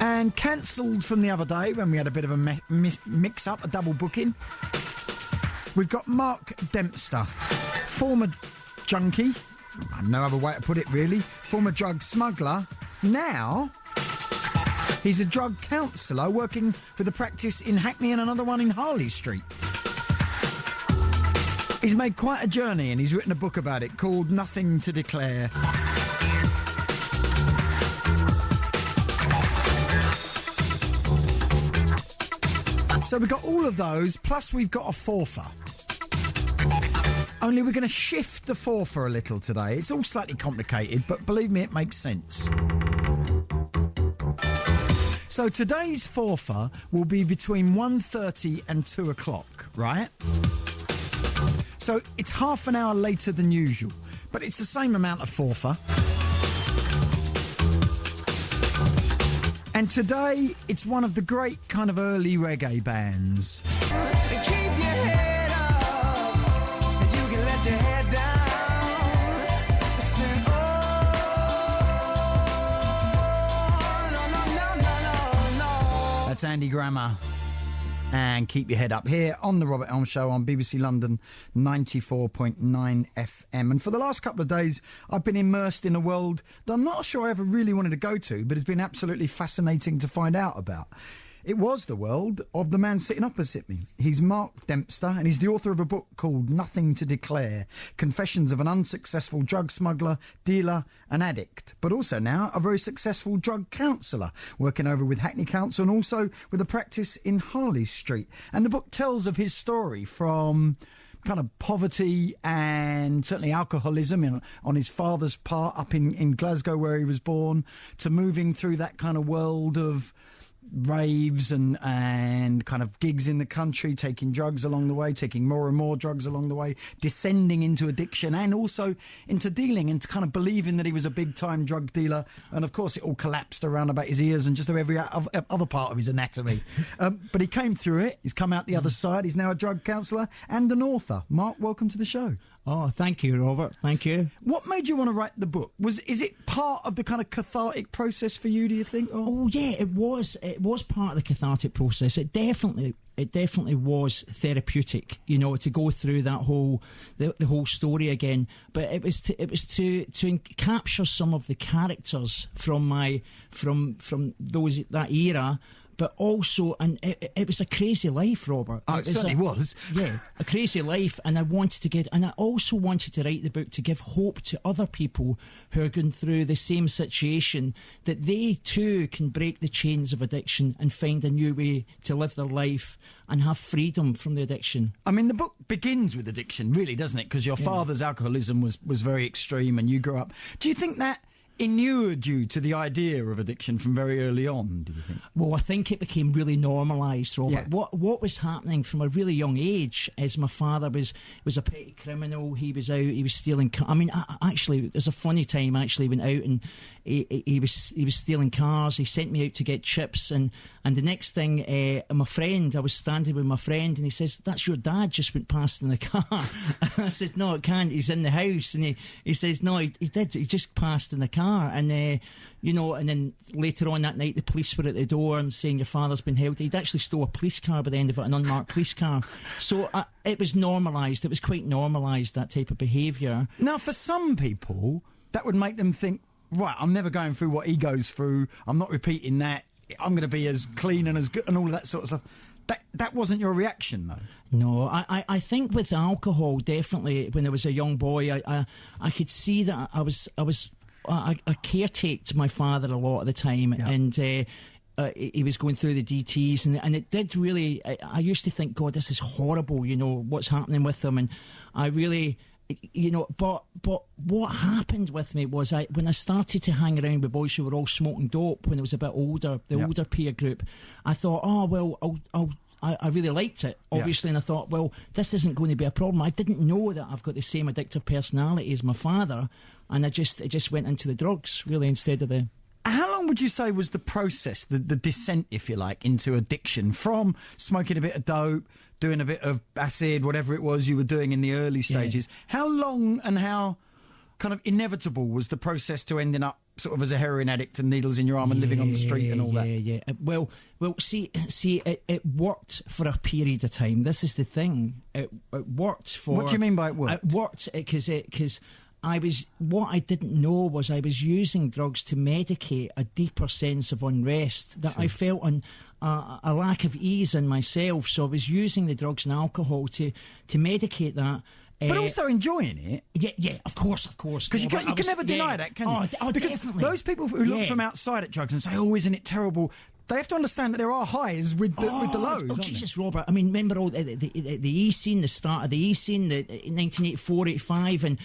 And cancelled from the other day when we had a bit of a mix-up, a double booking. We've got Mark Dempster, former junkie, no other way to put it really, former drug smuggler. Now, he's a drug counsellor working with a practice in Hackney and another one in Harley Street. He's made quite a journey and he's written a book about it called Nothing to Declare. So we've got all of those, plus we've got a fourfer. Only we're going to shift the fourfer a little today. It's all slightly complicated, but believe me, it makes sense. So today's fourfer will be between 1:30 and 2 o'clock, right? So it's half an hour later than usual, but it's the same amount of fourfer. And today, it's one of the great kind of early reggae bands. Keep your head up, you can let your head down. Sing, no. That's Andy Grammer. And keep your head up here on the Robert Elms Show on BBC London 94.9 FM. And for the last couple of days, I've been immersed in a world that I'm not sure I ever really wanted to go to, but it's been absolutely fascinating to find out about. It was the world of the man sitting opposite me. He's Mark Dempster, and he's the author of a book called Nothing to Declare, Confessions of an Unsuccessful Drug Smuggler, Dealer and Addict, but also now a very successful drug counsellor, working over with Hackney Council and also with a practice in Harley Street. And the book tells of his story from kind of poverty and certainly alcoholism on his father's part up in Glasgow where he was born, to moving through that kind of world of raves and kind of gigs in the country, taking drugs along the way, taking more and more drugs along the way, descending into addiction and also into dealing, and kind of believing that he was a big-time drug dealer. And of course it all collapsed around about his ears and just every other part of his anatomy. But he came through it. He's come out the other side. He's now a drug counsellor and an author. Mark, welcome to the show. Oh, thank you, Robert. Thank you. What made you want to write the book? Is it part of the kind of cathartic process for you, do you think? Oh yeah, it was. It was part of the cathartic process. It definitely was therapeutic, you know, to go through that the whole story again. But it was to capture some of the characters from those that era. But also, and it was a crazy life, Robert. Oh, it certainly was. Yeah, a crazy life. And I also wanted to write the book to give hope to other people who are going through the same situation, that they too can break the chains of addiction and find a new way to live their life and have freedom from the addiction. I mean, the book begins with addiction, really, doesn't it? Because your father's alcoholism was very extreme and you grew up. Do you think that inured you to the idea of addiction from very early on, do you think? Well, I think it became really normalised, Robert. Yeah. What was happening from a really young age is my father was a petty criminal. He was out, he was stealing I mean, actually, there's a funny time. I actually went out and he was stealing cars. He sent me out to get chips, and the next thing, my friend, I was standing with my friend, and he says, "That's your dad just went past in the car." I said, "No, it can't. He's in the house." And he says, "No, he did. He just passed in the car." And you know, and then later on that night, the police were at the door and saying your father's been held. He'd actually stole a police car by the end of it, an unmarked police car. So it was normalised. It was quite normalised, that type of behaviour. Now, for some people, that would make them think, right, I'm never going through what he goes through. I'm not repeating that. I'm going to be as clean and as good and all of that sort of stuff. That wasn't your reaction, though. No, I think with alcohol, definitely, when I was a young boy, I could see that I caretaked my father a lot of the time, yeah. And he was going through the DTs, and it did really. I used to think, God, this is horrible. You know what's happening with him, and I really, you know. But what happened with me was when I started to hang around with boys who were all smoking dope when I was a bit older, the older peer group, I thought, oh well, I really liked it, obviously, and I thought, well, this isn't going to be a problem. I didn't know that I've got the same addictive personality as my father, and it just went into the drugs, really, instead of the... How long would you say was the process, the descent, if you like, into addiction, from smoking a bit of dope, doing a bit of acid, whatever it was you were doing in the early stages? Yeah. How long and how kind of inevitable was the process to ending up sort of as a heroin addict and needles in your arm and living on the street and all that. Yeah. Well, see, it worked for a period of time. This is the thing. It worked for. What do you mean by it worked? It worked because what I didn't know was I was using drugs to medicate a deeper sense of unrest that I felt on a lack of ease in myself. So I was using the drugs and alcohol to medicate that. But also enjoying it. Yeah, of course. Because you can never deny that, can you? Oh, because definitely. Those people who look from outside at drugs and say, "Oh, isn't it terrible?" They have to understand that there are highs with the lows. Oh, Jesus, Robert. I mean, remember all the E scene, the start of the E scene, the 1984, 85, and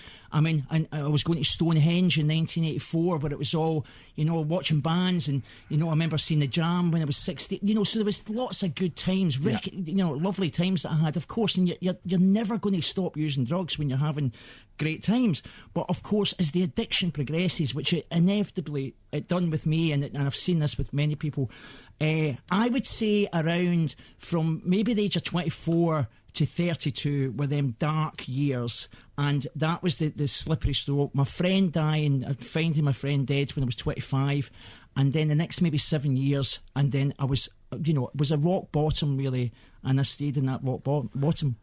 I was going to Stonehenge in 1984, but it was all, watching bands, and, I remember seeing the Jam when I was 16, so there was lots of good times, lovely times that I had, of course, and you're never going to stop using drugs when you're having great times. But of course, as the addiction progresses, which it inevitably it done with me, and I've seen this with many people, I would say around from maybe the age of 24 to 32 were them dark years, and that was the slippery slope. My friend dying, finding my friend dead when I was 25, and then the next maybe 7 years, and then I was, it was a rock bottom really, and I stayed in that rock bottom.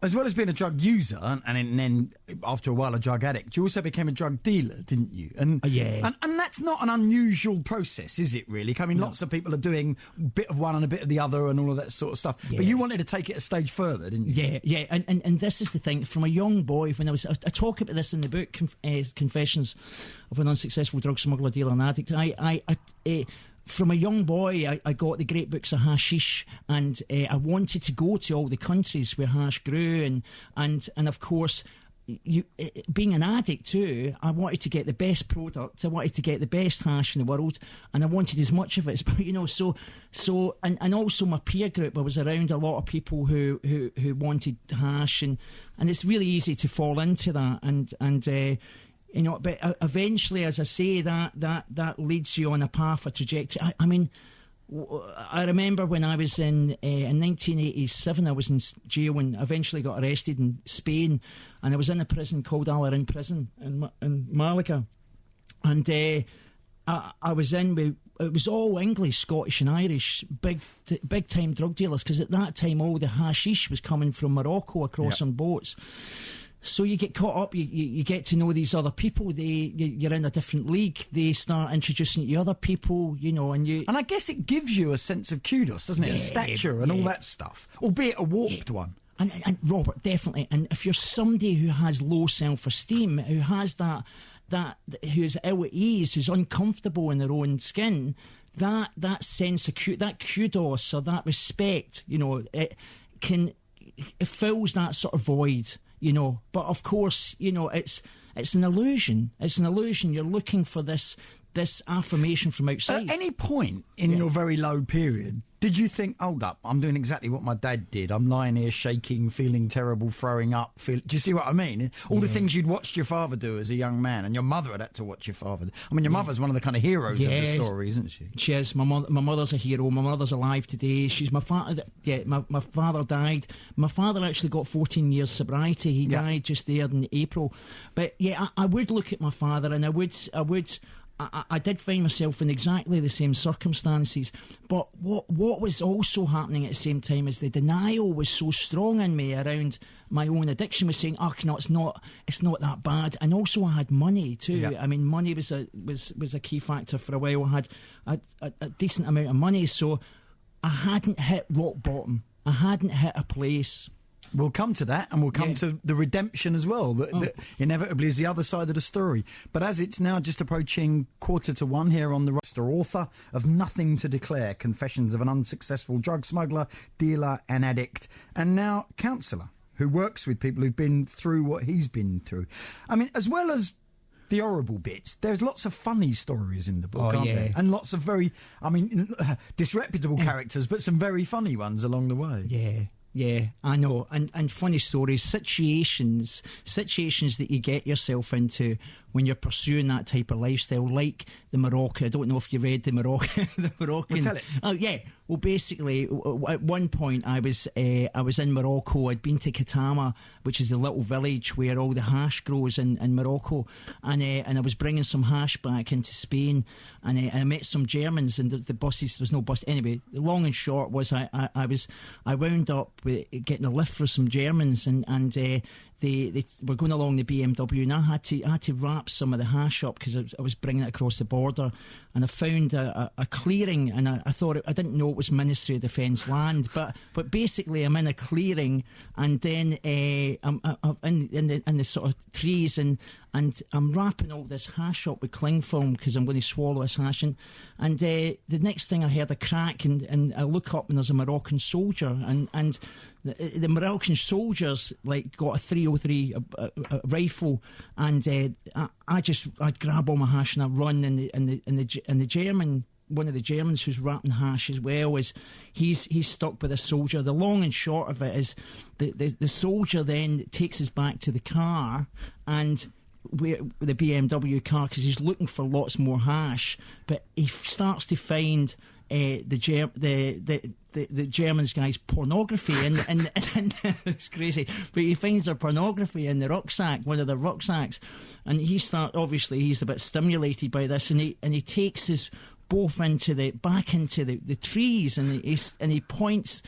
As well as being a drug user and then after a while a drug addict, you also became a drug dealer, didn't you? And yeah. And that's not an unusual process, is it really? I mean, lots of people are doing a bit of one and a bit of the other and all of that sort of stuff. Yeah. But you wanted to take it a stage further, didn't you? Yeah. And this is the thing. From a young boy, when I talk about this in the book, Confessions of an Unsuccessful Drug Smuggler, Dealer and Addict, from a young boy, I got the great books of hashish, and I wanted to go to all the countries where hash grew, and of course, being an addict too, I wanted to get the best product. I wanted to get the best hash in the world, and I wanted as much of it. So and also my peer group. I was around a lot of people who wanted hash, and it's really easy to fall into that, and. But eventually, as I say, that leads you on a path, a trajectory. I remember when I was in 1987, I was in jail and eventually got arrested in Spain, and I was in a prison called Alarin Prison in Malaga, and I was in with. It was all English, Scottish and Irish, big time drug dealers, because at that time all the hashish was coming from Morocco across on boats. So you get caught up, you get to know these other people, you're in a different league, they start introducing you to other people, and I guess it gives you a sense of kudos, doesn't it? A stature and all that stuff, albeit a warped one. And Robert, definitely, and if you're somebody who has low self-esteem, who has that who's ill at ease, who's uncomfortable in their own skin, that sense of that kudos or that respect, it fills that sort of void. But of course, it's an illusion. It's an illusion. You're looking for this affirmation from outside. At any point in your very low period, did you think, hold up, I'm doing exactly what my dad did. I'm lying here shaking, feeling terrible, throwing up. Do you see what I mean? All the things you'd watched your father do as a young man, and your mother had to watch your father do. I mean, your mother's one of the kind of heroes of the story, isn't she? She is. My mother's a hero. My mother's alive today. She's my father. Yeah, my father died. My father actually got 14 years sobriety. He died just there in April. But yeah, I would look at my father, and I did find myself in exactly the same circumstances, but what was also happening at the same time is the denial was so strong in me around my own addiction, was saying, "Oh no, it's not that bad." And also, I had money too. Yeah. I mean, money was a key factor for a while. I had a decent amount of money, so I hadn't hit rock bottom. I hadn't hit a place. We'll come to that, and we'll come to the redemption as well, that inevitably is the other side of the story. But as it's now just approaching 1:45 here on the roster, author of Nothing to Declare, Confessions of an Unsuccessful Drug Smuggler, Dealer and Addict, and now counsellor, who works with people who've been through what he's been through. I mean, as well as the horrible bits, there's lots of funny stories in the book, aren't there? And lots of very, disreputable characters, but some very funny ones along the way. Yeah. Yeah, I know. And funny stories, situations that you get yourself into when you're pursuing that type of lifestyle, like the Morocco. I don't know if you read the Moroccan. Well, tell it. Oh yeah. Well, basically, at one point I was in Morocco. I'd been to Katama, which is the little village where all the hash grows in Morocco, and I was bringing some hash back into Spain, and I met some Germans, and the buses, there was no bus. Anyway, the long and short was I wound up with getting a lift for some Germans, and they were going along the BMW, and I had to wrap some of the hash up because I was bringing it across the border, and I found a clearing, and I thought I didn't know it was Ministry of Defence land, but basically I'm in a clearing, and then I'm in the sort of trees, and I'm wrapping all this hash up with cling film because I'm going to swallow this hash, and the next thing I heard a crack, and I look up and there's a Moroccan soldier, and the Moroccan soldiers like got a 303 rifle, and I'd grab all my hash and I'd run, and the German, one of the Germans who's wrapping hash as well, is he's stuck with a soldier. The long and short of it is the soldier then takes us back to the car, and the BMW car, because he's looking for lots more hash, but he starts to find the Germans guy's pornography, and it's crazy, but he finds their pornography in the rucksack, one of their rucksacks, and obviously he's a bit stimulated by this, and he takes us both back into the trees, and he points.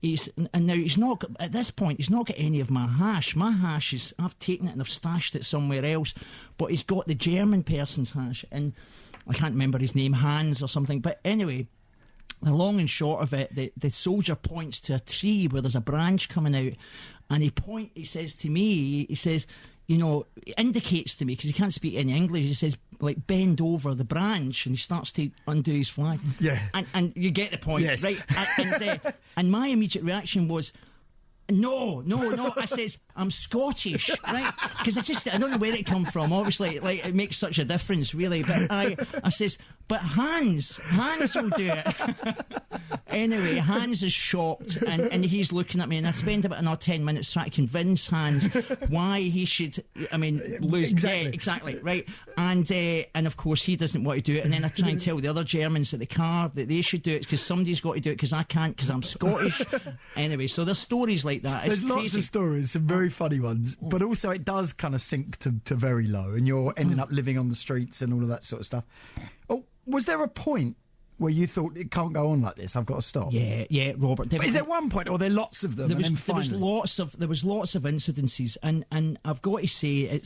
And now he's not, at this point, he's not got any of my hash. My hash is, I've taken it and I've stashed it somewhere else, but he's got the German person's hash, and I can't remember his name, Hans or something, but anyway, the long and short of it, the soldier points to a tree where there's a branch coming out, and he says to me, he says, indicates to me, because he can't speak any English, he says, like, bend over the branch, and he starts to undo his flag. Yeah. And you get the point, yes. Right? And my immediate reaction was, No. I says, I'm Scottish, right? Because I don't know where it come from. Obviously, like, it makes such a difference, really. But I says, but Hans will do it. Anyway, Hans is shocked, and he's looking at me, and I spend about another 10 minutes trying to convince Hans why he should, lose. Exactly. Yeah, exactly, right? And of course he doesn't want to do it, and then I try and tell the other Germans at the car that they should do it because somebody's got to do it because I can't because I'm Scottish. Anyway, so there's stories like that. There's lots of stories, some very funny ones, but also it does kind of sink to very low, and you're ending up living on the streets and all of that sort of stuff. Oh, was there a point where you thought it can't go on like this? I've got to stop. Yeah, Robert. But is there one point, or are there lots of them? There was lots of incidences, and I've got to say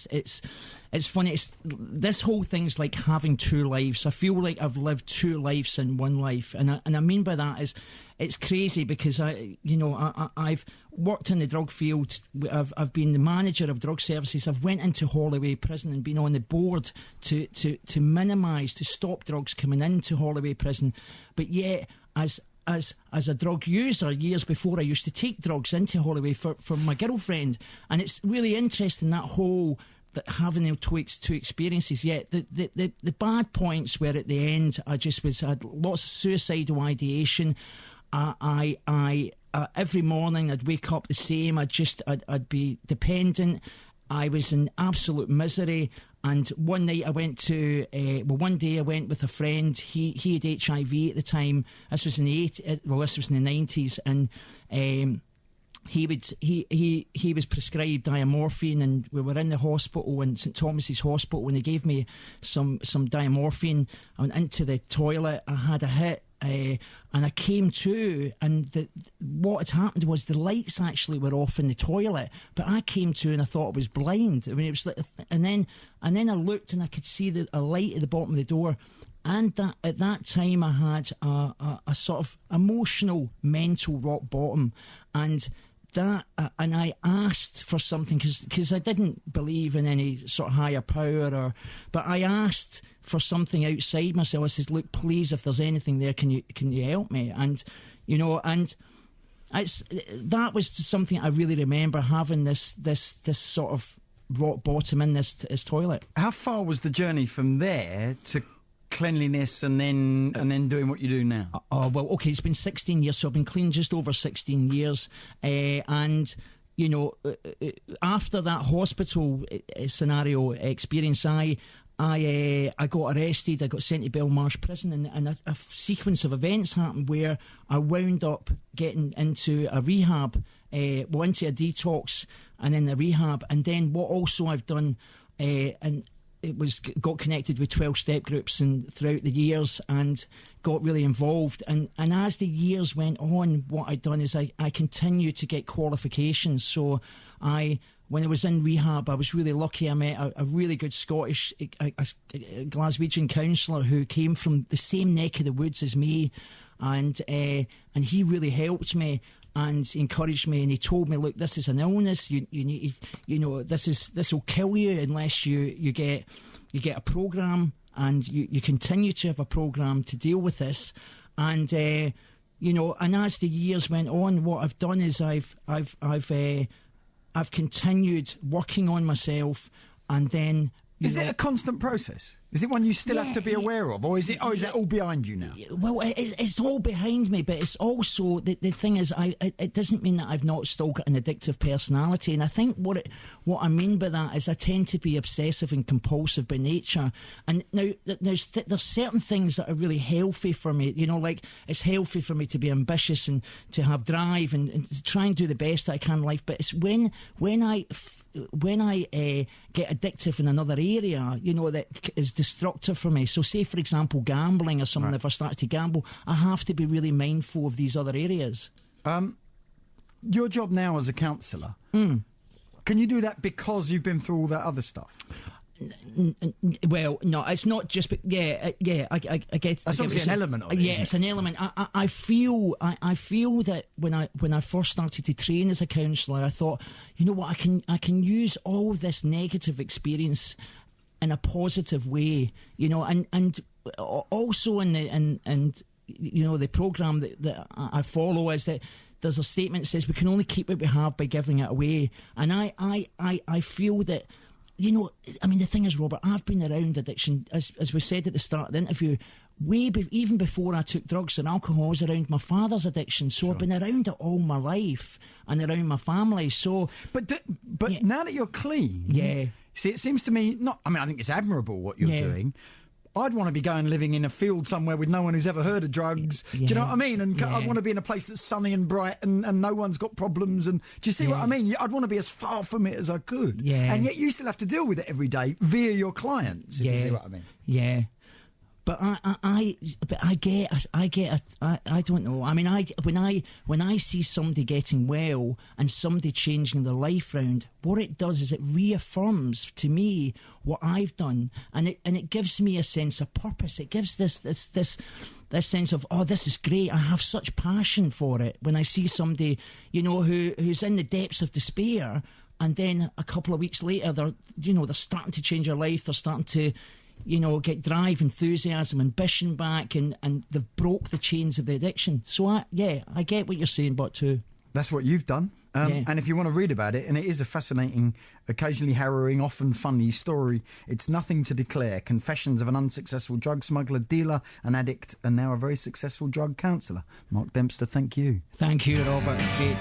it's funny. This whole thing's like having two lives. I feel like I've lived two lives in one life, and I mean by that is it's crazy because I've worked in the drug field. I've been the manager of drug services. I've went into Holloway Prison and been on the board to minimise, to stop drugs coming into Holloway Prison. But yet, as a drug user, years before, I used to take drugs into Holloway for my girlfriend, and it's really interesting that whole. That having the two experiences, yet the bad points were at the end. I had lots of suicidal ideation. I every morning I'd wake up the same. I'd be dependent. I was in absolute misery. And one night I went one day I went with a friend. He had HIV at the time. This was in the 90s, and he was prescribed diamorphine, and we were in the hospital in St Thomas's Hospital, and they gave me some diamorphine. I went into the toilet, I had a hit, and I came to, and what had happened was the lights actually were off in the toilet, but I came to and I thought I was blind. I mean, it was like, and then I looked and I could see a light at the bottom of the door. And at that time I had a sort of emotional, mental rock bottom, and I asked for something because I didn't believe in any sort of higher power, but I asked for something outside myself. I says, "Look, please, if there's anything there, can you help me?" And that was something I really remember, having this sort of rock bottom in this toilet. How far was the journey from there to cleanliness and then doing what you do now? Oh, well, okay, it's been 16 years, so I've been clean just over 16 years. And, you know, after that hospital scenario experience, I got arrested, I got sent to Belmarsh prison, and a sequence of events happened where I wound up getting into a rehab, into a detox, and then a rehab. And then what also I've done, and it was got connected with 12-step groups and throughout the years and got really involved. And as the years went on, what I'd done is I continued to get qualifications. So when I was in rehab, I was really lucky. I met a really good Scottish a Glaswegian counsellor who came from the same neck of the woods as me, and he really helped me and encouraged me, and he told me, look, this is an illness, you need, you know, this will kill you unless you get a programme, and you continue to have a programme to deal with this. And you know, and as the years went on, what I've done is I've continued working on myself, and then is it a constant process? Is it one you still have to be aware of, or is that all behind you now? Well, it's all behind me, but it's also the thing is, it doesn't mean that I've not still got an addictive personality. And I think what I mean by that is I tend to be obsessive and compulsive by nature. And now there's certain things that are really healthy for me. You know, like it's healthy for me to be ambitious and to have drive and to try and do the best that I can in life. But it's when I get addictive in another area, you know, that is destructive for me. So say, for example, gambling or something. Right. If I start to gamble, I have to be really mindful of these other areas. Your job now as a counsellor, can you do that because you've been through all that other stuff? Well, no, it's not just. I get. That's obviously an element of it. Yeah, it's an element. I feel that when I first started to train as a counsellor, I thought, you know what, I can use all this negative experience in a positive way, you know, and also in you know, the programme that I follow is that there's a statement that says we can only keep what we have by giving it away, and I feel that, you know, I mean, the thing is, Robert, I've been around addiction, as we said at the start of the interview, even before I took drugs and alcohol. I was around my father's addiction, so sure. I've been around it all my life and around my family. So, but now that you're clean, see, it seems to me I think it's admirable what you're doing. I'd want to be living in a field somewhere with no one who's ever heard of drugs. Do you know what I mean? And I want to be in a place that's sunny and bright and no one's got problems. And do you see what I mean? I'd want to be as far from it as I could. Yeah. And yet you still have to deal with it every day via your clients. If you see what I mean? Yeah. But I don't know. I mean, when I see somebody getting well and somebody changing their life round, what it does is it reaffirms to me what I've done, and it gives me a sense of purpose. It gives this sense of, oh, this is great. I have such passion for it. When I see somebody, you know, who's in the depths of despair, and then a couple of weeks later, they're starting to change their life. They're starting to, you know, get drive, enthusiasm, ambition back, and they've broke the chains of the addiction. So I get what you're saying, but too. That's what you've done. And if you want to read about it, and it is a fascinating, occasionally harrowing, often funny story, it's Nothing to Declare, Confessions of an Unsuccessful Drug Smuggler, Dealer, an Addict, and now a very successful drug counsellor. Mark Dempster, thank you. Thank you, Robert. Great.